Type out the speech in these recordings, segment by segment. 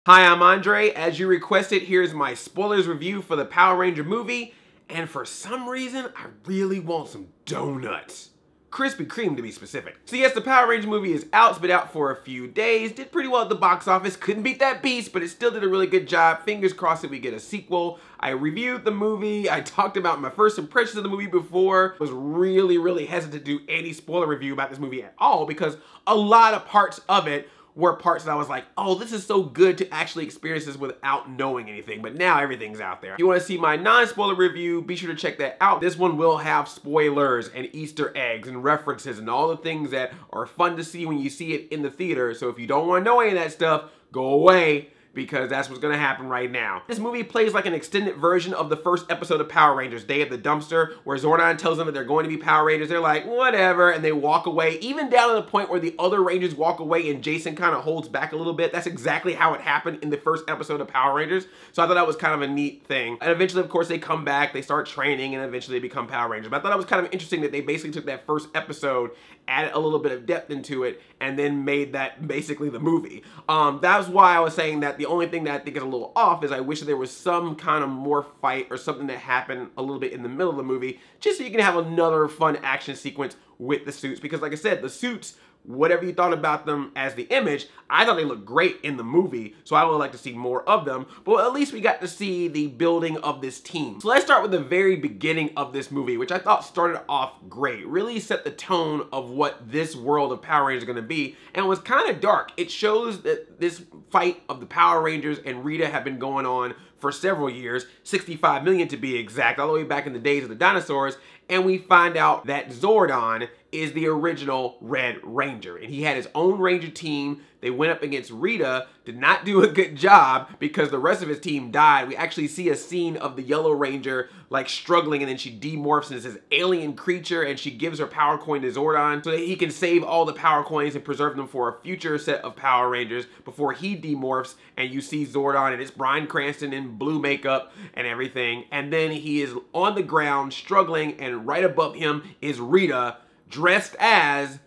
Hi, I'm Andre. As you requested, here's my spoilers review for the Power Ranger movie. And for some reason, I really want some donuts. Krispy Kreme to be specific. So yes, the Power Ranger movie is out. It's been out for a few days. Did pretty well at the box office. Couldn't beat that beast, but it still did a really good job. Fingers crossed that we get a sequel. I reviewed the movie. I talked about my first impressions of the movie before. I was really hesitant to do any spoiler review about this movie at all because a lot of parts of it were parts that I was like, oh, this is so good to actually experience this without knowing anything, but now everything's out there. If you want to see my non-spoiler review, be sure to check that out. This one will have spoilers and Easter eggs and references and all the things that are fun to see when you see it in the theater. So if you don't want to know any of that stuff, go away, because that's what's gonna happen right now. This movie plays like an extended version of the first episode of Power Rangers, Day of the Dumpster, where Zordon tells them that they're going to be Power Rangers. They're like, whatever, and they walk away, even down to the point where the other Rangers walk away and Jason kind of holds back a little bit. That's exactly how it happened in the first episode of Power Rangers. So I thought that was kind of a neat thing. And eventually, of course, they come back, they start training, and eventually they become Power Rangers. But I thought it was kind of interesting that they basically took that first episode, added a little bit of depth into it, and then made that basically the movie. That's why I was saying that the only thing that I think is a little off is I wish there was some kind of more fight or something that happened a little bit in the middle of the movie, just so you can have another fun action sequence with the suits. Because like I said, the suits, whatever you thought about them as the image, I thought they looked great in the movie, so I would like to see more of them, but at least we got to see the building of this team. So let's start with the very beginning of this movie, which I thought started off great. Really set the tone of what this world of Power Rangers is gonna be, and it was kind of dark. It shows that this fight of the Power Rangers and Rita have been going on for several years, 65 million to be exact, all the way back in the days of the dinosaurs, and we find out that Zordon is the original Red Ranger, and he had his own Ranger team. They went up against Rita, did not do a good job because the rest of his team died. We actually see a scene of the Yellow Ranger like struggling, and then she demorphs into this alien creature, and she gives her power coin to Zordon so that he can save all the power coins and preserve them for a future set of Power Rangers before he demorphs, and you see Zordon, and it's Bryan Cranston in blue makeup and everything, and then he is on the ground struggling, and right above him is Rita, dressed as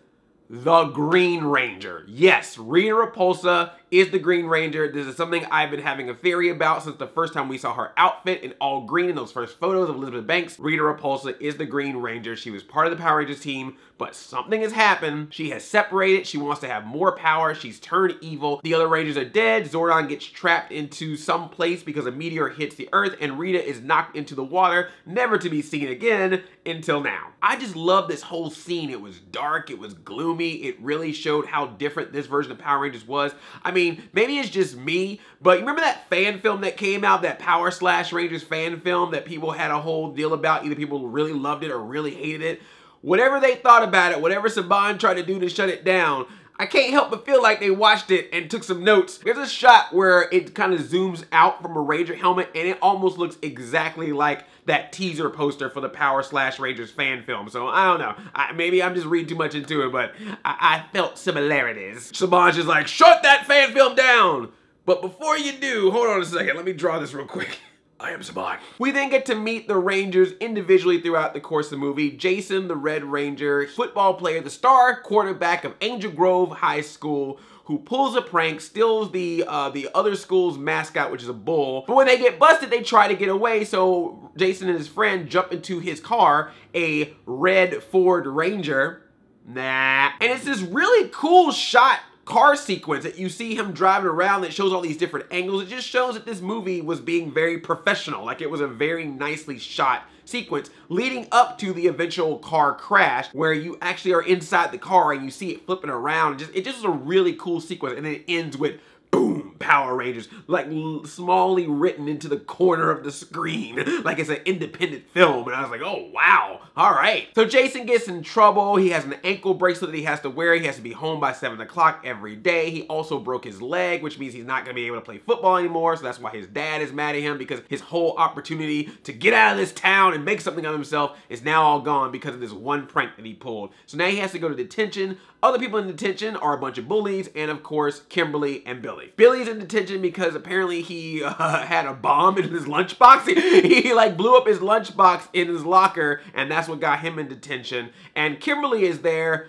the Green Ranger. Yes, Rita Repulsa is the Green Ranger. This is something I've been having a theory about since the first time we saw her outfit in all green in those first photos of Elizabeth Banks. Rita Repulsa is the Green Ranger. She was part of the Power Rangers team, but something has happened. She has separated. She wants to have more power. She's turned evil. The other Rangers are dead. Zordon gets trapped into some place because a meteor hits the Earth, and Rita is knocked into the water, never to be seen again until now. I just love this whole scene. It was dark. It was gloomy. It really showed how different this version of Power Rangers was. I mean, maybe it's just me, but you remember that fan film that came out, that Power Slash Rangers fan film that people had a whole deal about? Either people really loved it or really hated it. Whatever they thought about it, whatever Saban tried to do to shut it down, I can't help but feel like they watched it and took some notes. There's a shot where it kind of zooms out from a Ranger helmet, and it almost looks exactly like that teaser poster for the Power Slash Rangers fan film. So I don't know. Maybe I'm just reading too much into it, but I felt similarities. Saban's just like, shut that fan film down! But before you do, hold on a second. Let me draw this real quick. I am Saban. We then get to meet the Rangers individually throughout the course of the movie. Jason, the Red Ranger, football player, the star quarterback of Angel Grove High School, who pulls a prank, steals the other school's mascot, which is a bull. But when they get busted, they try to get away, so Jason and his friend jump into his car, a red Ford Ranger. Nah. And it's this really cool shot car sequence that you see him driving around that shows all these different angles. It just shows that this movie was being very professional. Like, it was a very nicely shot sequence leading up to the eventual car crash where you actually are inside the car and you see it flipping around. It just was a really cool sequence, and then it ends with boom, Power Rangers, like smallly written into the corner of the screen, like it's an independent film. And I was like, oh wow, all right. So Jason gets in trouble. He has an ankle bracelet that he has to wear. He has to be home by 7 o'clock every day. He also broke his leg, which means he's not gonna be able to play football anymore. So that's why his dad is mad at him, because his whole opportunity to get out of this town and make something of himself is now all gone because of this one prank that he pulled. So now he has to go to detention. Other people in detention are a bunch of bullies, and of course, Kimberly and Billy. Billy's in detention because apparently he had a bomb in his lunchbox. He like blew up his lunchbox in his locker, and that's what got him in detention. And Kimberly is there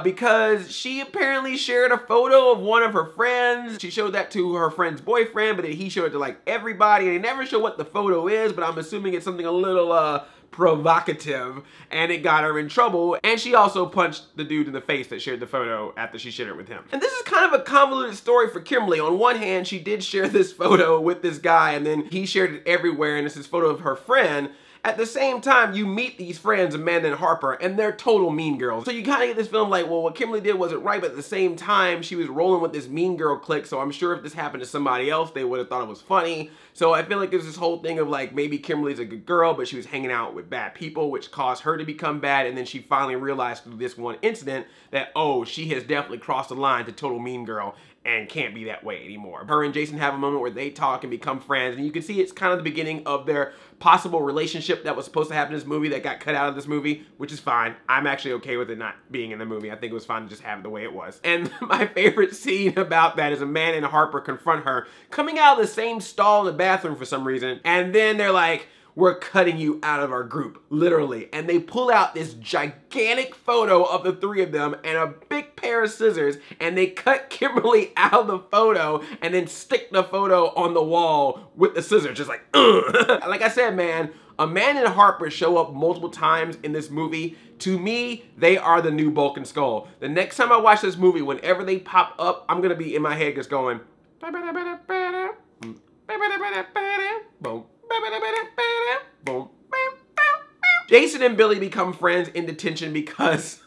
because she apparently shared a photo of one of her friends. She showed that to her friend's boyfriend, but then he showed it to like everybody. And they never show what the photo is, but I'm assuming it's something a little provocative, and it got her in trouble. And she also punched the dude in the face that shared the photo after she shared it with him. And this is kind of a convoluted story for Kimberly. On one hand, she did share this photo with this guy, and then he shared it everywhere, and it's this photo of her friend. At the same time, you meet these friends, Amanda and Harper, and they're total mean girls. So you kind of get this feeling like, well, what Kimberly did wasn't right, but at the same time, she was rolling with this mean girl clique, so I'm sure if this happened to somebody else, they would have thought it was funny. So I feel like there's this whole thing of like, maybe Kimberly's a good girl, but she was hanging out with bad people, which caused her to become bad, and then she finally realized through this one incident that, oh, she has definitely crossed the line to total mean girl, and can't be that way anymore. Her and Jason have a moment where they talk and become friends, and you can see it's kind of the beginning of their possible relationship that was supposed to happen in this movie that got cut out of this movie, which is fine. I'm actually okay with it not being in the movie. I think it was fine to just have it the way it was. And my favorite scene about that is Amanda and Harper confront her coming out of the same stall in the bathroom for some reason, and then they're like, we're cutting you out of our group, literally. And they pull out this gigantic photo of the three of them and a big pair of scissors, and they cut Kimberly out of the photo and then stick the photo on the wall with the scissors, just like, ugh. Like I said, man, Amanda and Harper show up multiple times in this movie. To me, they are the new Bulk and Skull. The next time I watch this movie, whenever they pop up, I'm gonna be in my head just going, boom. Jason and Billy become friends in detention because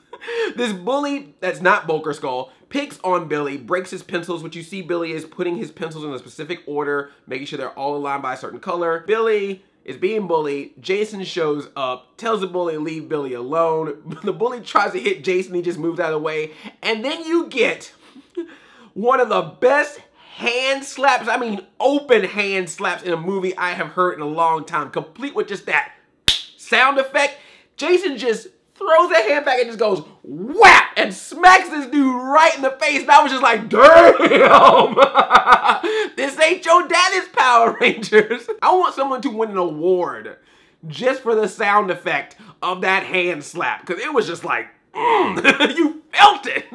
this bully that's not Bulk or Skull picks on Billy, breaks his pencils, which you see Billy is putting his pencils in a specific order, making sure they're all aligned by a certain color. Billy is being bullied. Jason shows up, tells the bully to leave Billy alone. The bully tries to hit Jason, he just moves out of the way. And then you get one of the best hand slaps, I mean open hand slaps in a movie I have heard in a long time, complete with just that sound effect. Jason just throws that hand back and just goes whap and smacks this dude right in the face, and I was just like, damn, this ain't your daddy's Power Rangers. I want someone to win an award just for the sound effect of that hand slap, because it was just like, you felt it.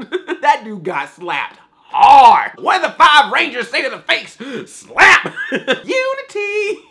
That dude got slapped hard. What did the 5 Rangers say to the face? Slap! Unity!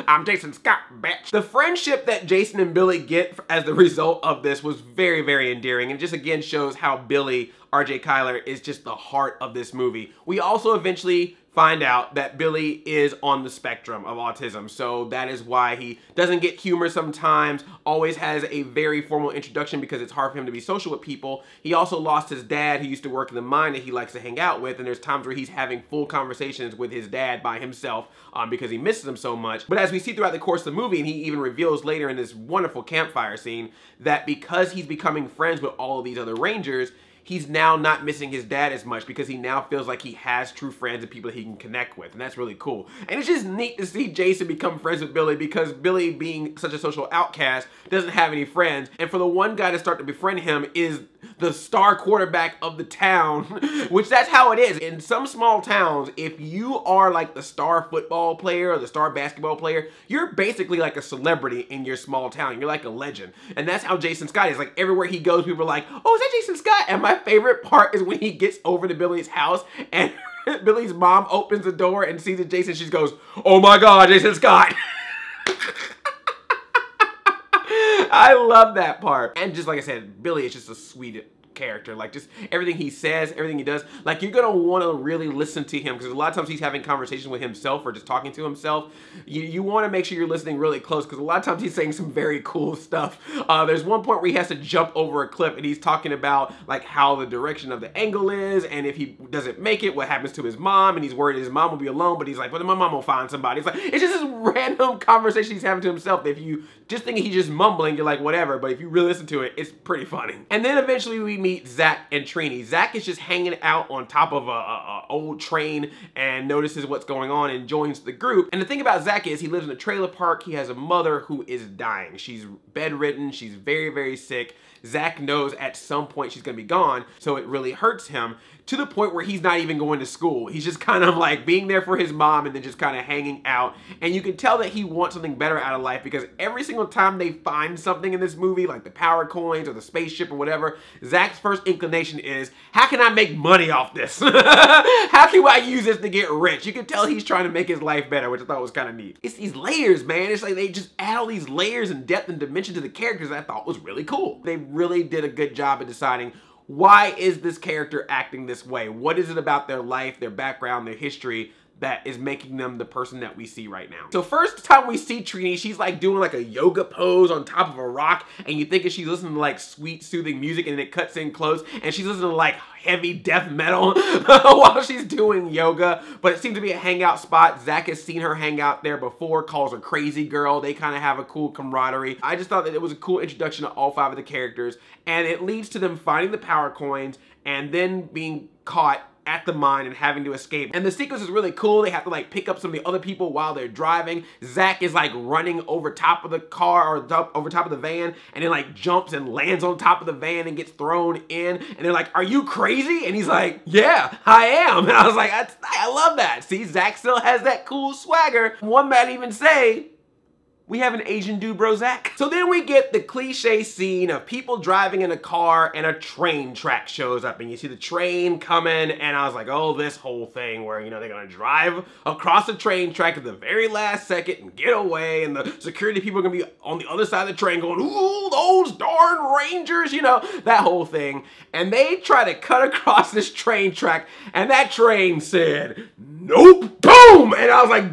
I'm Jason Scott, bitch. The friendship that Jason and Billy get as the result of this was very, very endearing, and just again shows how Billy, RJ Kyler, is just the heart of this movie. We also eventually find out that Billy is on the spectrum of autism, so that is why he doesn't get humor sometimes, always has a very formal introduction because it's hard for him to be social with people. He also lost his dad, who used to work in the mine that he likes to hang out with, and there's times where he's having full conversations with his dad by himself because he misses him so much. But as we see throughout the course of the movie, and he even reveals later in this wonderful campfire scene, that because he's becoming friends with all of these other Rangers, he's now not missing his dad as much because he now feels like he has true friends and people that he can connect with, and that's really cool. And it's just neat to see Jason become friends with Billy because Billy, being such a social outcast, doesn't have any friends, and for the one guy to start to befriend him is the star quarterback of the town, which that's how it is. In some small towns, if you are like the star football player or the star basketball player, you're basically like a celebrity in your small town. You're like a legend. And that's how Jason Scott is. Like everywhere he goes, people are like, oh, is that Jason Scott? And my favorite part is when he gets over to Billy's house and Billy's mom opens the door and sees it Jason, she goes, oh my God, Jason Scott. I love that part. And just like I said, Billy is just a sweet character. Like just everything he says, everything he does, like you're gonna want to really listen to him because a lot of times he's having conversations with himself or just talking to himself. You want to make sure you're listening really close because a lot of times he's saying some very cool stuff. There's one point where he has to jump over a cliff and he's talking about like how the direction of the angle is, and if he doesn't make it, what happens to his mom, and he's worried his mom will be alone, but he's like, well, my mom will find somebody. It's like, it's just this random conversation he's having to himself that if you just think he's just mumbling, you're like, whatever, but if you really listen to it, it's pretty funny. And then eventually we meet Zach and Trini. Zach is just hanging out on top of a old train and notices what's going on and joins the group. And the thing about Zach is he lives in a trailer park. He has a mother who is dying. She's bedridden. She's very, very sick. Zach knows at some point she's gonna be gone, so it really hurts him. to the point where he's not even going to school. He's just kind of like being there for his mom and then just kind of hanging out. And you can tell that he wants something better out of life, because every single time they find something in this movie, like the power coins or the spaceship or whatever, Zach's first inclination is, how can I make money off this? How can I use this to get rich? You can tell he's trying to make his life better, which I thought was kind of neat. It's these layers, man. It's like they just add all these layers and depth and dimension to the characters that I thought was really cool. They really did a good job of deciding, why is this character acting this way? What is it about their life, their background, their history that is making them the person that we see right now? So first time we see Trini, she's like doing like a yoga pose on top of a rock, and you think she's listening to like sweet, soothing music, and then it cuts in close, and she's listening to like heavy death metal while she's doing yoga. But it seems to be a hangout spot. Zach has seen her hang out there before, calls her crazy girl. They kind of have a cool camaraderie. I just thought that it was a cool introduction to all 5 of the characters, and it leads to them finding the power coins and then being caught at the mine and having to escape. And the sequence is really cool. They have to like pick up some of the other people while they're driving. Zach is like running over top of the car, or over top of the van, and then like jumps and lands on top of the van and gets thrown in. And they're like, are you crazy? And he's like, yeah, I am. And I was like, I love that. See, Zach still has that cool swagger. One might even say, we have an Asian dude, bro, Zach. So then we get the cliche scene of people driving in a car and a train track shows up, and you see the train coming, and I was like, oh, this whole thing where, you know, they're gonna drive across the train track at the very last second and get away, and the security people are gonna be on the other side of the train going, ooh, those darn Rangers, you know, that whole thing. And they try to cut across this train track, and that train said, nope, boom! And I was like,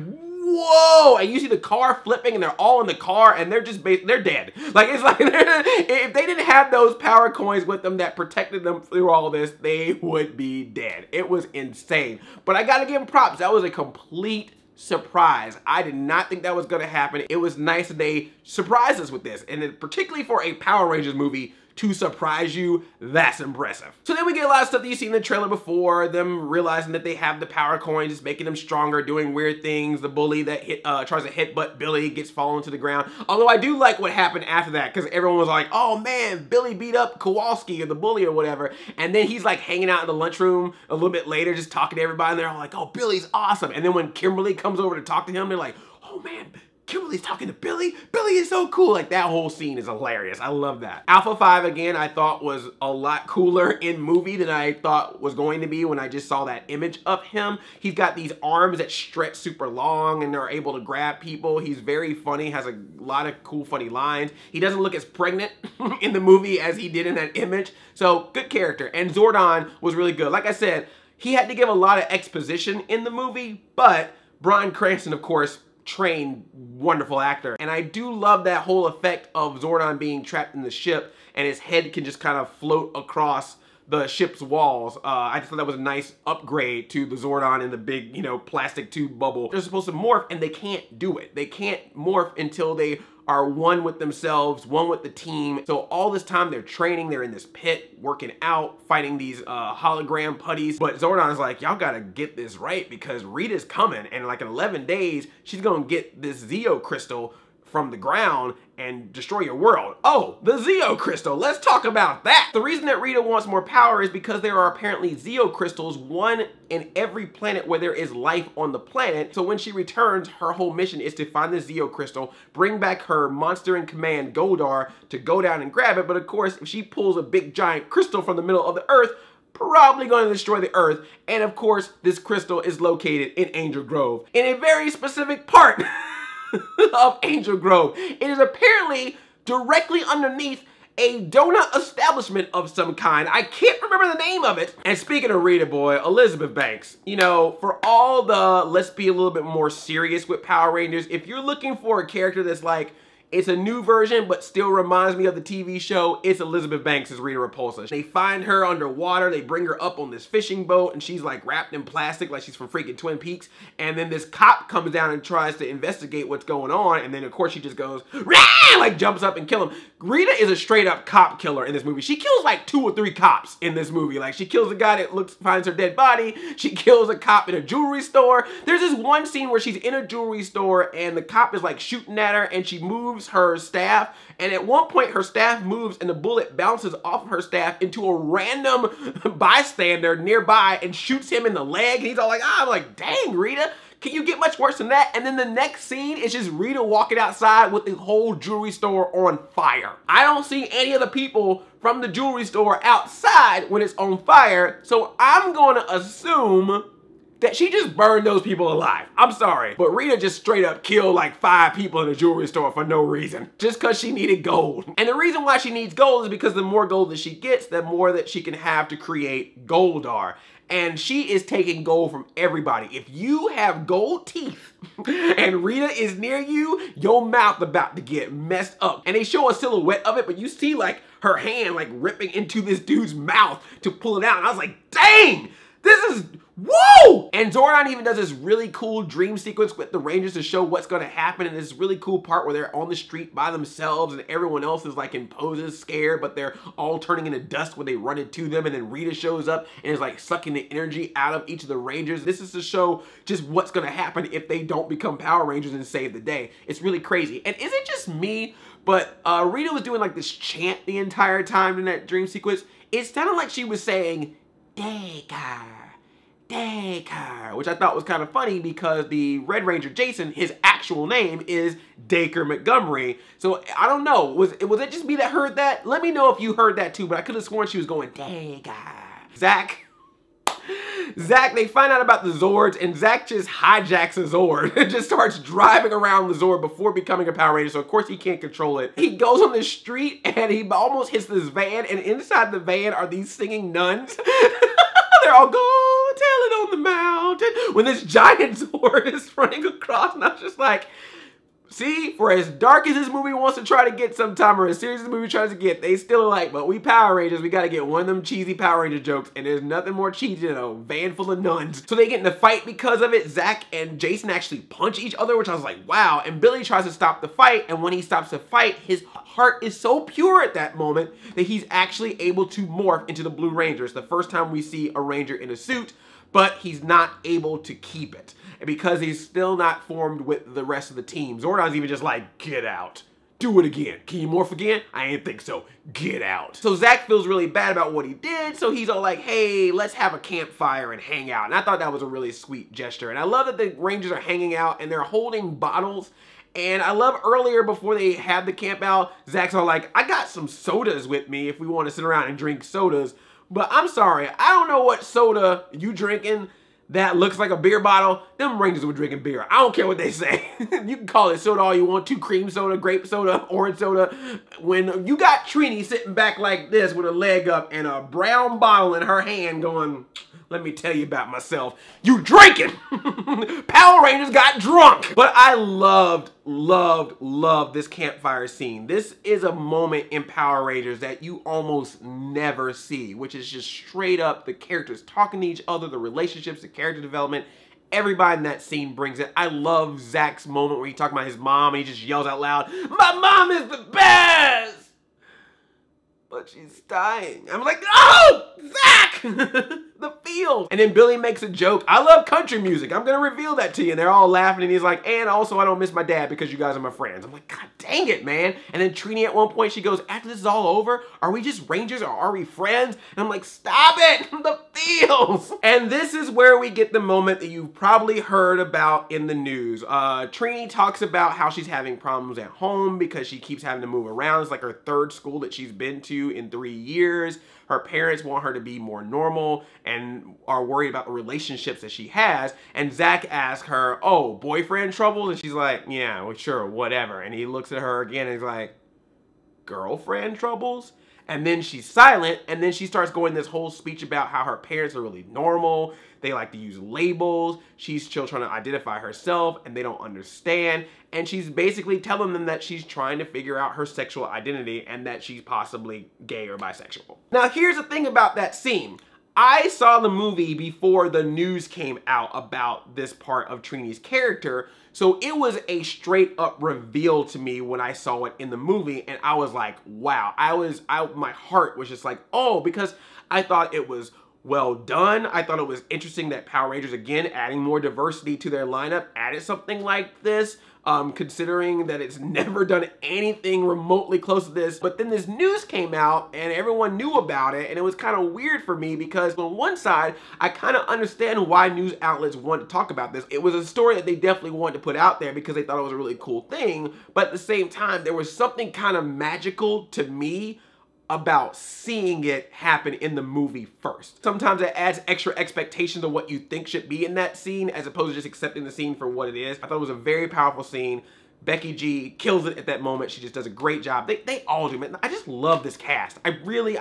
whoa, and you see the car flipping, and they're all in the car, and they're just, they're dead. Like, it's like, if they didn't have those power coins with them that protected them through all this, they would be dead. It was insane. But I gotta give them props. That was a complete surprise. I did not think that was gonna happen. It was nice that they surprised us with this, and particularly for a Power Rangers movie, to surprise you, that's impressive. So then we get a lot of stuff that you see in the trailer before, them realizing that they have the power coins, it's making them stronger, doing weird things. The bully that tries to headbutt Billy gets fallen to the ground. Although I do like what happened after that, because everyone was like, oh man, Billy beat up Kowalski, or the bully or whatever. And then he's like hanging out in the lunchroom a little bit later, just talking to everybody, and they're all like, oh, Billy's awesome. And then when Kimberly comes over to talk to him, they're like, oh man, Kimberly's talking to Billy. Billy is so cool. Like, that whole scene is hilarious. I love that. Alpha 5, again, I thought was a lot cooler in movie than I thought was going to be when I just saw that image of him. He's got these arms that stretch super long and are able to grab people. He's very funny, has a lot of cool, funny lines. He doesn't look as pregnant in the movie as he did in that image. So, good character. And Zordon was really good. Like I said, he had to give a lot of exposition in the movie, but Bryan Cranston, of course, trained, wonderful actor. And I do love that whole effect of Zordon being trapped in the ship and his head can just kind of float across the ship's walls. I just thought that was a nice upgrade to the Zordon in the big, you know, plastic tube bubble. They're supposed to morph, and they can't do it. They can't morph until they are one with themselves, one with the team. So all this time they're training, they're in this pit, working out, fighting these hologram putties. But Zordon is like, y'all gotta get this right, because Rita's coming, and like in 11 days, she's gonna get this Zeo crystal from the ground and destroy your world. Oh, the Zeo crystal, let's talk about that. The reason that Rita wants more power is because there are apparently Zeo crystals, one in every planet where there is life on the planet. So when she returns, her whole mission is to find the Zeo crystal, bring back her monster in command, Goldar, to go down and grab it. But of course, if she pulls a big giant crystal from the middle of the earth, probably going to destroy the earth. And of course, this crystal is located in Angel Grove, in a very specific part of Angel Grove. It is apparently directly underneath a donut establishment of some kind. I can't remember the name of it. And speaking of Rita boy, Elizabeth Banks, you know, for all the let's be a little bit more serious with Power Rangers, if you're looking for a character that's like, it's a new version, but still reminds me of the TV show, it's Elizabeth Banks as Rita Repulsa. They find her underwater, they bring her up on this fishing boat, and she's like wrapped in plastic like she's from freaking Twin Peaks. And then this cop comes down and tries to investigate what's going on, and then of course she just goes, rah! Like jumps up and kill him. Rita is a straight up cop killer in this movie. She kills like 2 or 3 cops in this movie. Like she kills a guy that finds her dead body. She kills a cop in a jewelry store. There's this one scene where she's in a jewelry store and the cop is like shooting at her and she moves moves her staff, and at one point her staff moves and the bullet bounces off of her staff into a random bystander nearby and shoots him in the leg, and he's all like, ah, I'm like, dang, Rita, can you get much worse than that? And then the next scene is just Rita walking outside with the whole jewelry store on fire. I don't see any of the people from the jewelry store outside when it's on fire, so I'm gonna assume that she just burned those people alive. I'm sorry, but Rita just straight up killed like 5 people in the jewelry store for no reason, just because she needed gold. And the reason why she needs gold is because the more gold that she gets, the more that she can have to create Goldar. And she is taking gold from everybody. If you have gold teeth and Rita is near you, your mouth about to get messed up. And they show a silhouette of it, but you see like her hand like ripping into this dude's mouth to pull it out. And I was like, dang, this is, whoa! And Zordon even does this really cool dream sequence with the Rangers to show what's gonna happen, and this really cool part where they're on the street by themselves and everyone else is like in poses, scared, but they're all turning into dust when they run into them, and then Rita shows up and is like sucking the energy out of each of the Rangers. This is to show just what's gonna happen if they don't become Power Rangers and save the day. It's really crazy. And is it just me, but Rita was doing like this chant the entire time in that dream sequence? It sounded like she was saying, Daycare, Daycare, which I thought was kind of funny because the Red Ranger Jason, his actual name is Dacre Montgomery. So I don't know, was it just me that heard that? Let me know if you heard that too, but I could have sworn she was going, Daycare. Zach, they find out about the Zords, and Zach just hijacks a Zord and just starts driving around the Zord before becoming a Power Ranger, so of course he can't control it. He goes on the street and he almost hits this van, and inside the van are these singing nuns. They're all, go tell it on the mountain, when this giant Zord is running across, and I was just like, see, for as dark as this movie wants to try to get sometime, or as serious as this movie tries to get, they still are like, but we Power Rangers, we gotta get one of them cheesy Power Ranger jokes, and there's nothing more cheesy than a van full of nuns. So they get in a fight because of it. Zach and Jason actually punch each other, which I was like, wow. And Billy tries to stop the fight, and when he stops the fight, his heart is so pure at that moment that he's actually able to morph into the Blue Ranger. It's the first time we see a Ranger in a suit, but he's not able to keep it because he's still not formed with the rest of the team. Zordon's even just like, get out. Do it again. Can you morph again? I ain't think so. Get out. So Zach feels really bad about what he did, so he's all like, hey, let's have a campfire and hang out. And I thought that was a really sweet gesture. And I love that the Rangers are hanging out and they're holding bottles. And I love earlier before they had the camp out, Zach's all like, I got some sodas with me if we want to sit around and drink sodas. But I'm sorry, I don't know what soda you drinking that looks like a beer bottle. Them Rangers were drinking beer. I don't care what they say. You can call it soda all you want to, cream soda, grape soda, orange soda. When you got Trini sitting back like this with her leg up and a brown bottle in her hand going, let me tell you about myself. You drinking! Power Rangers got drunk! But I loved this campfire scene. This is a moment in Power Rangers that you almost never see, which is just straight up the characters talking to each other, the relationships, the character development. Everybody in that scene brings it. I love Zach's moment where he talks about his mom and he just yells out loud, my mom is the best! But she's dying. I'm like, oh, Zach! The feels. And then Billy makes a joke. I love country music. I'm gonna reveal that to you. And they're all laughing, and he's like, and also I don't miss my dad because you guys are my friends. I'm like, God dang it, man. And then Trini at one point, she goes, after this is all over, are we just Rangers or are we friends? And I'm like, stop it, the feels. And this is where we get the moment that you've probably heard about in the news. Trini talks about how she's having problems at home because she keeps having to move around. It's like her 3rd school that she's been to in 3 years. Her parents want her to be more normal and are worried about the relationships that she has. And Zach asks her, oh, boyfriend trouble? And she's like, yeah, well, sure, whatever. And he looks at her again and he's like, girlfriend troubles? And then she's silent, and then she starts going this whole speech about how her parents are really normal. They like to use labels. She's still trying to identify herself, and they don't understand. And she's basically telling them that she's trying to figure out her sexual identity and that she's possibly gay or bisexual. Now, here's the thing about that scene. I saw the movie before the news came out about this part of Trini's character, so it was a straight up reveal to me when I saw it in the movie, and I was like, wow. My heart was just like, oh, because I thought it was well done. I thought it was interesting that Power Rangers, again, adding more diversity to their lineup, added something like this. Considering that it's never done anything remotely close to this. But then this news came out and everyone knew about it, and it was kind of weird for me because on one side, I kind of understand why news outlets want to talk about this. It was a story that they definitely wanted to put out there because they thought it was a really cool thing, but at the same time, there was something kind of magical to me about seeing it happen in the movie first. Sometimes it adds extra expectations of what you think should be in that scene as opposed to just accepting the scene for what it is. I thought it was a very powerful scene. Becky G kills it at that moment. She just does a great job. They all do, man. I just love this cast. I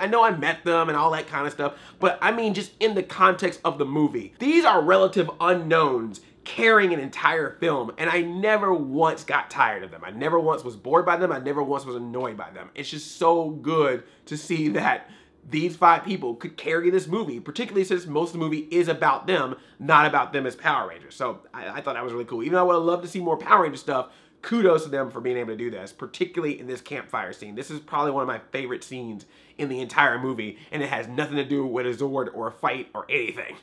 know I met them and all that kind of stuff, but I mean just in the context of the movie. These are relative unknowns carrying an entire film, and I never once got tired of them. I never once was bored by them. I never once was annoyed by them. It's just so good to see that these 5 people could carry this movie, particularly since most of the movie is about them, not about them as Power Rangers. So I thought that was really cool. Even though I would have loved to see more Power Ranger stuff, kudos to them for being able to do this, particularly in this campfire scene. This is probably one of my favorite scenes in the entire movie, and it has nothing to do with a Zord or a fight or anything.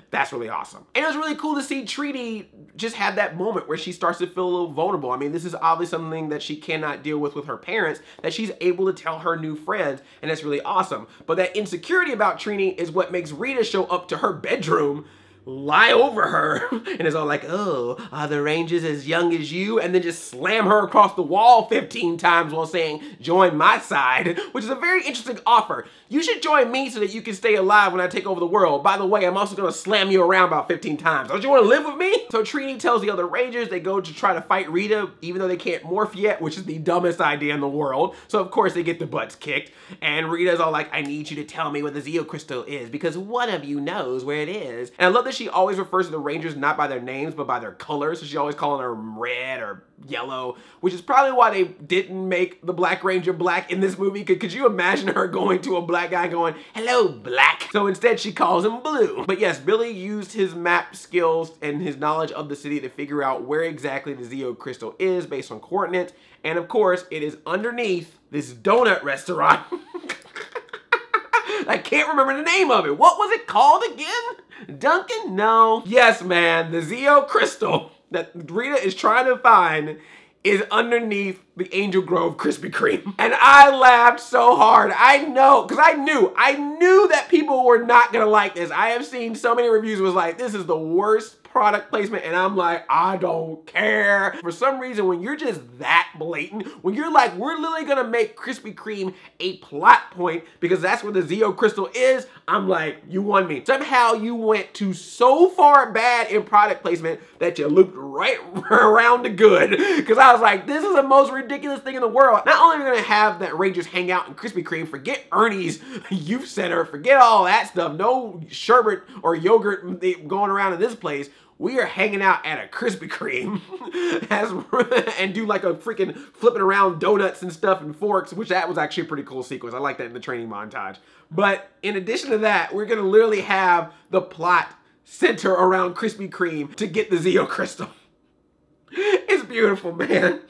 That's really awesome. And it was really cool to see Trini just have that moment where she starts to feel a little vulnerable. I mean, this is obviously something that she cannot deal with her parents, that she's able to tell her new friends, and that's really awesome. But that insecurity about Trini is what makes Rita show up to her bedroom, lie over her, and it's all like, oh, are the Rangers as young as you? And then just slam her across the wall 15 times while saying, join my side, which is a very interesting offer. You should join me so that you can stay alive when I take over the world. By the way, I'm also gonna slam you around about 15 times. Don't you wanna live with me? So Trini tells the other Rangers they go to try to fight Rita, even though they can't morph yet, which is the dumbest idea in the world. So of course they get the butts kicked, and Rita's all like, I need you to tell me where the Zeo Crystal is, because one of you knows where it is. And I love that she always refers to the Rangers not by their names, but by their colors. So she's always calling her red or yellow, which is probably why they didn't make the Black Ranger black in this movie. Could you imagine her going to a black guy going, hello, black? So instead she calls him blue. But yes, Billy used his map skills and his knowledge of the city to figure out where exactly the Zeo Crystal is based on coordinates. And of course, it is underneath this donut restaurant. I can't remember the name of it. What was it called again? Duncan? No. Yes, man, the Zeo Crystal that Rita is trying to find is underneath the Angel Grove Krispy Kreme. And I laughed so hard. I know, because I knew that people were not gonna like this. I have seen so many reviews was like, this is the worst product placement, and I'm like, I don't care. For some reason, when you're just that blatant, when you're like, we're literally gonna make Krispy Kreme a plot point because that's where the Zeo Crystal is, I'm like, you won me. Somehow you went to so far bad in product placement that you looped right around to good. Because I was like, this is the most ridiculous thing in the world. Not only are we gonna have that Rangers hang out in Krispy Kreme, forget Ernie's youth center, forget all that stuff, no sherbet or yogurt going around in this place. We are hanging out at a Krispy Kreme and do like a freaking flipping around donuts and stuff and forks, which that was actually a pretty cool sequence. I like that in the training montage. But in addition to that, we're gonna literally have the plot center around Krispy Kreme to get the Zeo Crystal. It's beautiful, man.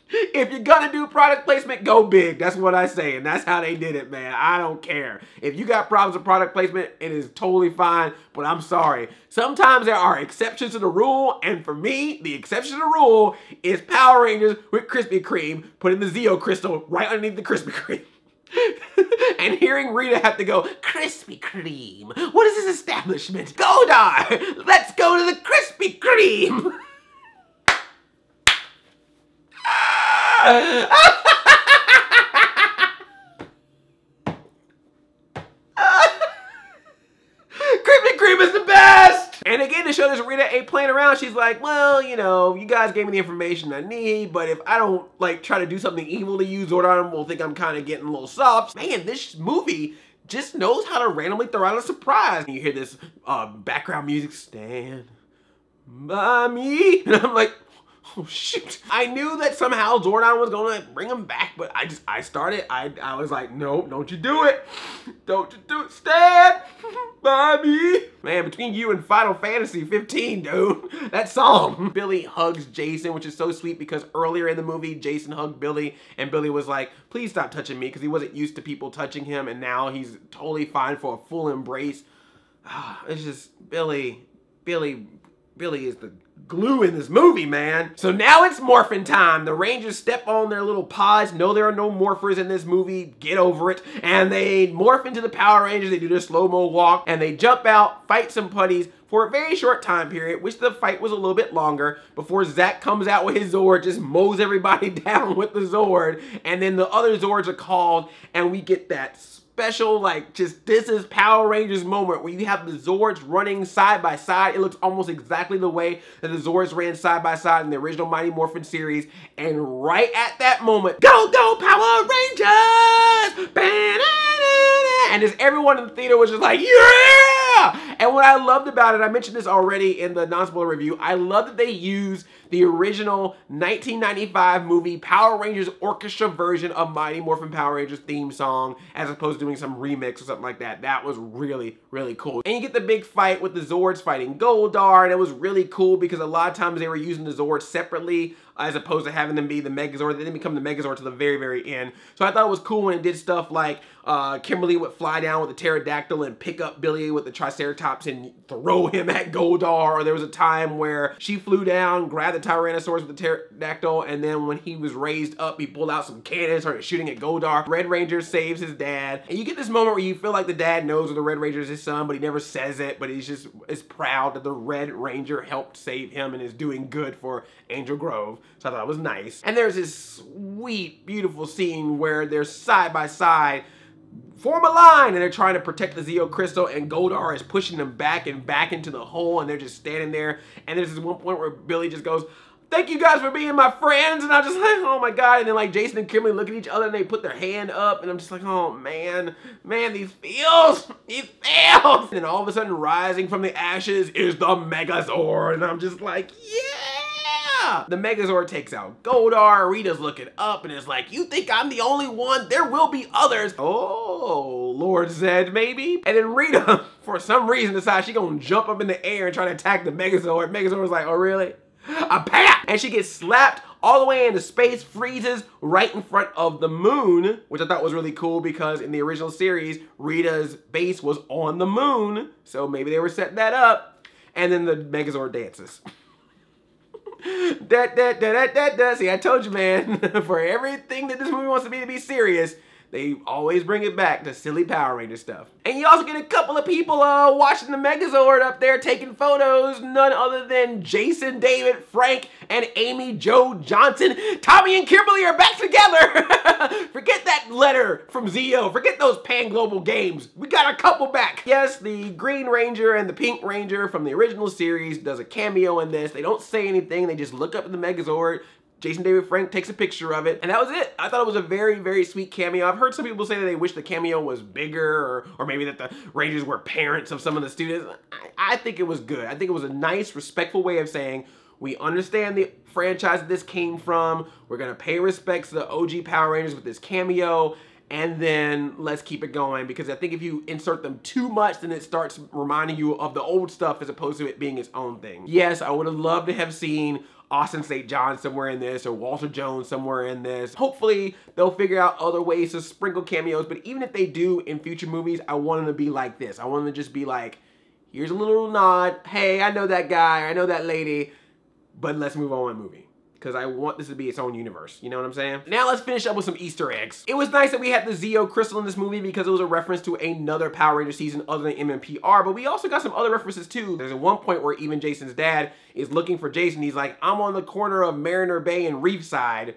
If you're gonna do product placement, go big. That's what I say, and that's how they did it, man. I don't care. If you got problems with product placement, it is totally fine, but I'm sorry. Sometimes there are exceptions to the rule, and for me, the exception to the rule is Power Rangers with Krispy Kreme putting the Zeo Crystal right underneath the Krispy Kreme. And hearing Rita have to go, Krispy Kreme, what is this establishment? Godar, let's go to the Krispy Kreme. Krispy Kreme is the best! And again, to show this Rita ain't playing around, she's like, well, you know, you guys gave me the information I need, but if I don't, like, try to do something evil to you, Zordon will think I'm kind of getting a little soft. Man, this movie just knows how to randomly throw out a surprise. And you hear this background music, stand by me, and I'm like, oh shoot. I knew that somehow Zordon was gonna bring him back, but I was like, no, don't you do it. Don't you do it, stand by me. Man, between you and Final Fantasy 15, dude, that song. Billy hugs Jason, which is so sweet because earlier in the movie, Jason hugged Billy and Billy was like, please stop touching me, because he wasn't used to people touching him, and now he's totally fine for a full embrace. It's just Billy is the glue in this movie, man. So now it's morphin' time. The Rangers step on their little pods. No, there are no morphers in this movie. Get over it. And they morph into the Power Rangers. They do their slow-mo walk, and they jump out, fight some putties for a very short time period. Wish the fight was a little bit longer before Zach comes out with his Zord, just mows everybody down with the Zord, and then the other Zords are called, and we get that special, like, just this is Power Rangers moment where you have the Zords running side by side. It looks almost exactly the way that the Zords ran side by side in the original Mighty Morphin series. And right at that moment, go, go, Power Rangers! And just everyone in the theater was just like, yeah! And what I loved about it, I mentioned this already in the non-spoiler review, I love that they used the original 1995 movie Power Rangers orchestra version of Mighty Morphin Power Rangers theme song as opposed to doing some remix or something like that. That was really, really cool. And you get the big fight with the Zords fighting Goldar, and it was really cool because a lot of times they were using the Zords separately as opposed to having them be the Megazord. They didn't become the Megazord to the very, very end. So I thought it was cool when it did stuff like Kimberly would fly down with the pterodactyl and pick up Billy with the Triceratops and throw him at Goldar. Or there was a time where she flew down, grabbed the Tyrannosaurus with the pterodactyl, and then when he was raised up, he pulled out some cannons, started shooting at Goldar. Red Ranger saves his dad. And you get this moment where you feel like the dad knows that the Red Ranger is his son, but he never says it, but he's just is proud that the Red Ranger helped save him and is doing good for Angel Grove. So I thought it was nice. And there's this sweet, beautiful scene where they're side by side, form a line, and they're trying to protect the Zeo Crystal, and Goldar is pushing them back and back into the hole, and they're just standing there. And there's this one point where Billy just goes, "Thank you guys for being my friends," and I'm just like, oh my god. And then like Jason and Kimberly look at each other and they put their hand up, and I'm just like, oh man, these feels. And then all of a sudden, rising from the ashes is the Megazord, and I'm just like, yeah! The Megazord takes out Goldar. Rita's looking up and is like, you think I'm the only one? There will be others. Oh, Lord Zed, maybe? And then Rita, for some reason, decides she's gonna jump up in the air and try to attack the Megazord. Megazord was like, oh really? A pat! And she gets slapped all the way into space, freezes right in front of the moon, which I thought was really cool because in the original series, Rita's base was on the moon. So maybe they were setting that up. And then the Megazord dances. See, I told you, man, for everything that this movie wants to be serious, they always bring it back to silly Power Ranger stuff. And you also get a couple of people watching the Megazord up there taking photos, none other than Jason, David, Frank, and Amy Jo Johnson. Tommy and Kimberly are back together. Forget that letter from Zeo. Forget those Pan-Global games. We got a couple back. Yes, the Green Ranger and the Pink Ranger from the original series does a cameo in this. They don't say anything. They just look up at the Megazord. Jason David Frank takes a picture of it, and that was it. I thought it was a very, very sweet cameo. I've heard some people say that they wish the cameo was bigger, or maybe that the Rangers were parents of some of the students. I think it was good. I think it was a nice, respectful way of saying, we understand the franchise that this came from. We're gonna pay respects to the OG Power Rangers with this cameo, and then let's keep it going, because I think if you insert them too much, then it starts reminding you of the old stuff as opposed to it being its own thing. Yes, I would have loved to have seen Austin St. John somewhere in this, or Walter Jones somewhere in this. Hopefully they'll figure out other ways to sprinkle cameos, but even if they do in future movies, I want them to be like this. I want them to just be like, here's a little nod, hey, I know that guy, I know that lady, but let's move on with the movie. Because I want this to be its own universe, you know what I'm saying? Now let's finish up with some Easter eggs. It was nice that we had the Zeo Crystal in this movie because it was a reference to another Power Ranger season other than MMPR, but we also got some other references too. There's one point where even Jason's dad is looking for Jason. He's like, I'm on the corner of Mariner Bay and Reefside.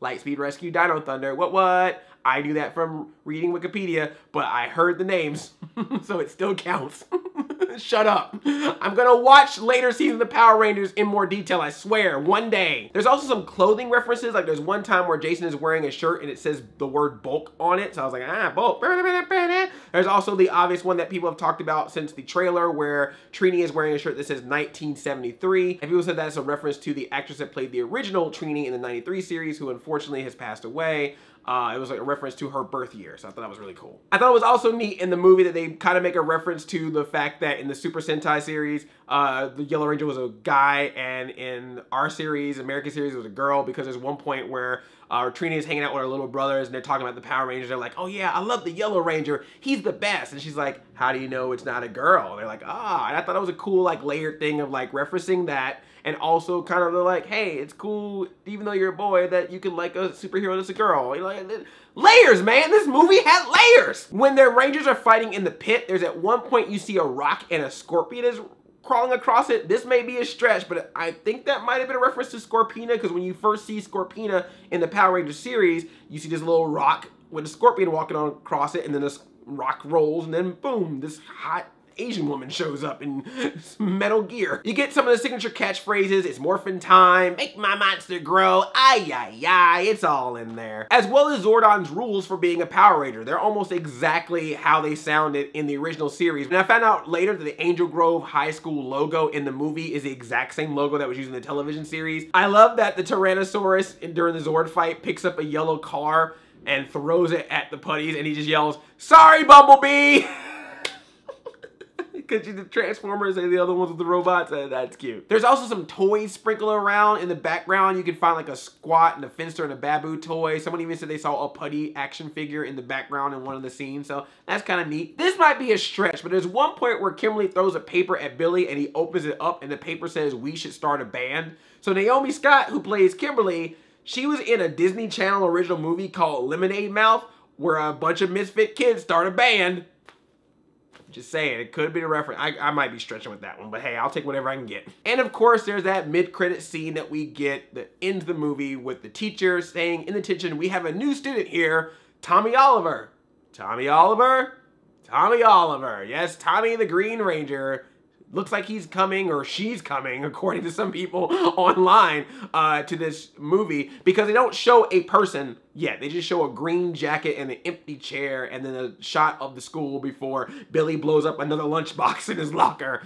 Lightspeed Rescue, Dino Thunder, what? I knew that from reading Wikipedia, but I heard the names, so it still counts. Shut up. I'm gonna watch later seasons of Power Rangers in more detail, I swear, one day. There's also some clothing references, like there's one time where Jason is wearing a shirt and it says the word bulk on it, so I was like, ah, bulk. There's also the obvious one that people have talked about since the trailer where Trini is wearing a shirt that says 1973, and people said that's a reference to the actress that played the original Trini in the 93 series, who unfortunately has passed away. It was like a reference to her birth year, so I thought that was really cool. I thought it was also neat in the movie that they kind of make a reference to the fact that in the Super Sentai series, the Yellow Ranger was a guy, and in our series, American series, it was a girl, because there's one point where Trina is hanging out with her little brothers and they're talking about the Power Rangers. They're like, oh yeah, I love the Yellow Ranger. He's the best. And she's like, how do you know it's not a girl? And they're like, ah. And I thought it was a cool like layered thing of like referencing that. And also kind of like, hey, it's cool, even though you're a boy, that you can like a superhero that's a girl. You know, layers, man. This movie had layers. When their Rangers are fighting in the pit, there's at one point you see a rock and a scorpion is crawling across it. This may be a stretch, but I think that might have been a reference to Scorpina, because when you first see Scorpina in the Power Rangers series, you see this little rock with a scorpion walking on across it, and then this rock rolls, and then boom, this hot Asian woman shows up in metal gear. You get some of the signature catchphrases. It's morphin' time, make my monster grow, ay, ay, ay, it's all in there. As well as Zordon's rules for being a Power Ranger. They're almost exactly how they sounded in the original series. And I found out later that the Angel Grove High School logo in the movie is the exact same logo that was used in the television series. I love that the Tyrannosaurus during the Zord fight picks up a yellow car and throws it at the putties, and he just yells, "Sorry, Bumblebee!" Because the Transformers and the other ones with the robots, that's cute. There's also some toys sprinkled around in the background. You can find like a squat and a Finster and a Babu toy. Someone even said they saw a putty action figure in the background in one of the scenes, so that's kind of neat. This might be a stretch, but there's one point where Kimberly throws a paper at Billy and he opens it up and the paper says, "We should start a band." So Naomi Scott, who plays Kimberly, she was in a Disney Channel original movie called Lemonade Mouth, where a bunch of misfit kids start a band. Just saying, it could be a reference. I might be stretching with that one, but hey, I'll take whatever I can get. And of course, there's that mid-credit scene that we get that ends the movie with the teacher saying in the kitchen, "We have a new student here, Tommy Oliver." Tommy Oliver? Tommy Oliver. Yes, Tommy the Green Ranger. Looks like he's coming, or she's coming, according to some people online, to this movie, because they don't show a person yet. They just show a green jacket and an empty chair, and then a shot of the school before Billy blows up another lunchbox in his locker.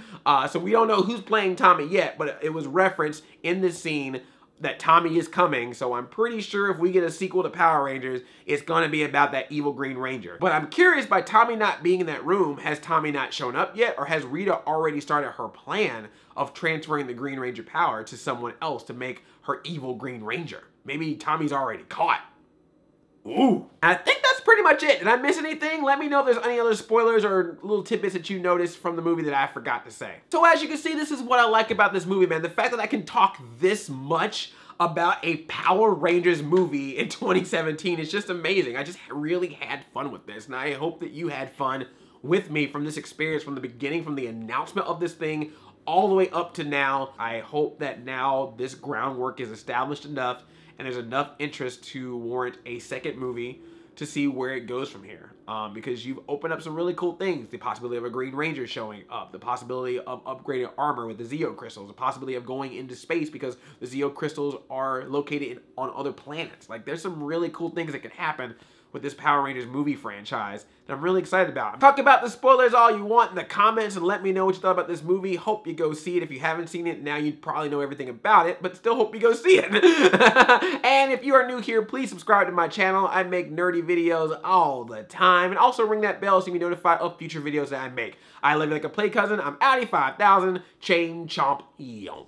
So we don't know who's playing Tommy yet, but it was referenced in this scene that Tommy is coming, so I'm pretty sure if we get a sequel to Power Rangers, it's gonna be about that evil Green Ranger. But I'm curious, by Tommy not being in that room, has Tommy not shown up yet, or has Rita already started her plan of transferring the Green Ranger power to someone else to make her evil Green Ranger? Maybe Tommy's already caught. Ooh. I think that's pretty much it. Did I miss anything? Let me know if there's any other spoilers or little tidbits that you noticed from the movie that I forgot to say. So as you can see, this is what I like about this movie, man. The fact that I can talk this much about a Power Rangers movie in 2017 is just amazing. I just really had fun with this, and I hope that you had fun with me from this experience, from the beginning, from the announcement of this thing all the way up to now. I hope that now this groundwork is established enough and there's enough interest to warrant a second movie to see where it goes from here. Because you've opened up some really cool things. The possibility of a Green Ranger showing up, the possibility of upgrading armor with the Zeo crystals, the possibility of going into space because the Zeo crystals are located on other planets. Like, there's some really cool things that can happen with this Power Rangers movie franchise that I'm really excited about. Talk about the spoilers all you want in the comments and let me know what you thought about this movie. Hope you go see it. If you haven't seen it, now you probably know everything about it, but still hope you go see it. And if you are new here, please subscribe to my channel. I make nerdy videos all the time. And also ring that bell so you can be notified of future videos that I make. I live like a play cousin. I'm Addy 5000. Chain chomp yomp.